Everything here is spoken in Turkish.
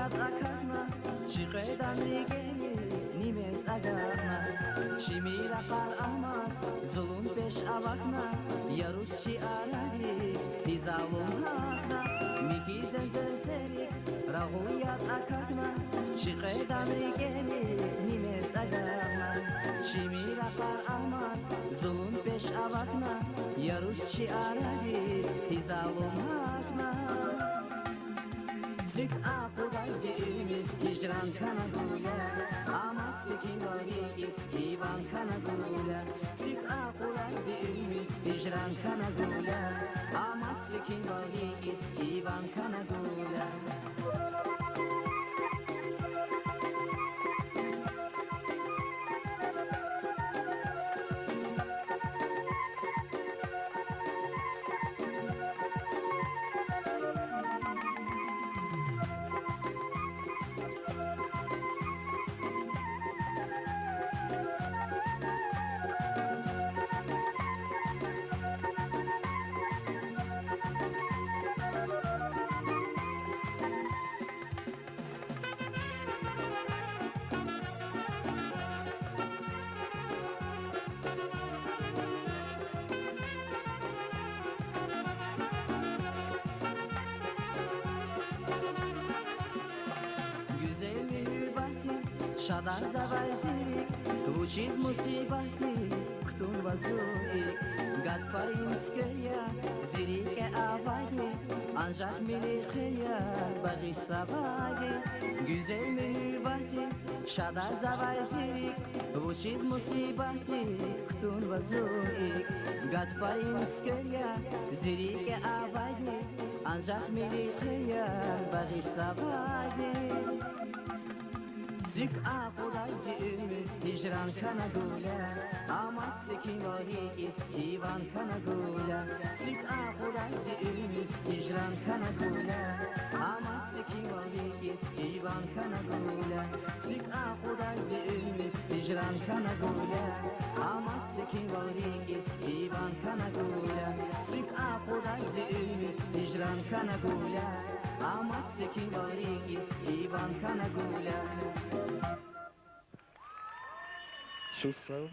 Rağuyat akarna Çıkaydan rigeli Nimes agarna Çimira kar ahmaz Zulun peş avakna Yarus şiaradis Hizalum hakna Mihizen zerzerik Rağuyat akarna Çıkaydan rigeli Nimes agarna Çimira kar ahmaz Zulun peş avakna Yarus şiaradis Hizalum hakna Zik akuda zilmi hicran kanagula Ama sikin varigis ivan kanagula Zik akuda zilmi hicran kanagula Ama sikin varigis ivan kanagula Güzel mühibati, şadan zavayzik Vučiz musibati, ktun vazuik Gatfarinskaya, zirike avadi Ancak milikaya, bağış savadi Güzel mühibati, şadan zavayzik Vučiz musibati, ktun vazuik Gatfarinskaya, zirike avadi Ancak milikaya, bağış savadi Zik akuda zilmi hicran kanagula Ama sikin varigis ivan kanagula Zik akuda zilmi hicran kanagula Ama sikin varigis ivan kanagula Zik akuda zilmi hicran kanagula Ama sikin varigis ivan kanagula Zik akuda zilmi hicran kanagula Ama sikin varigis ivan kanagula Що сам?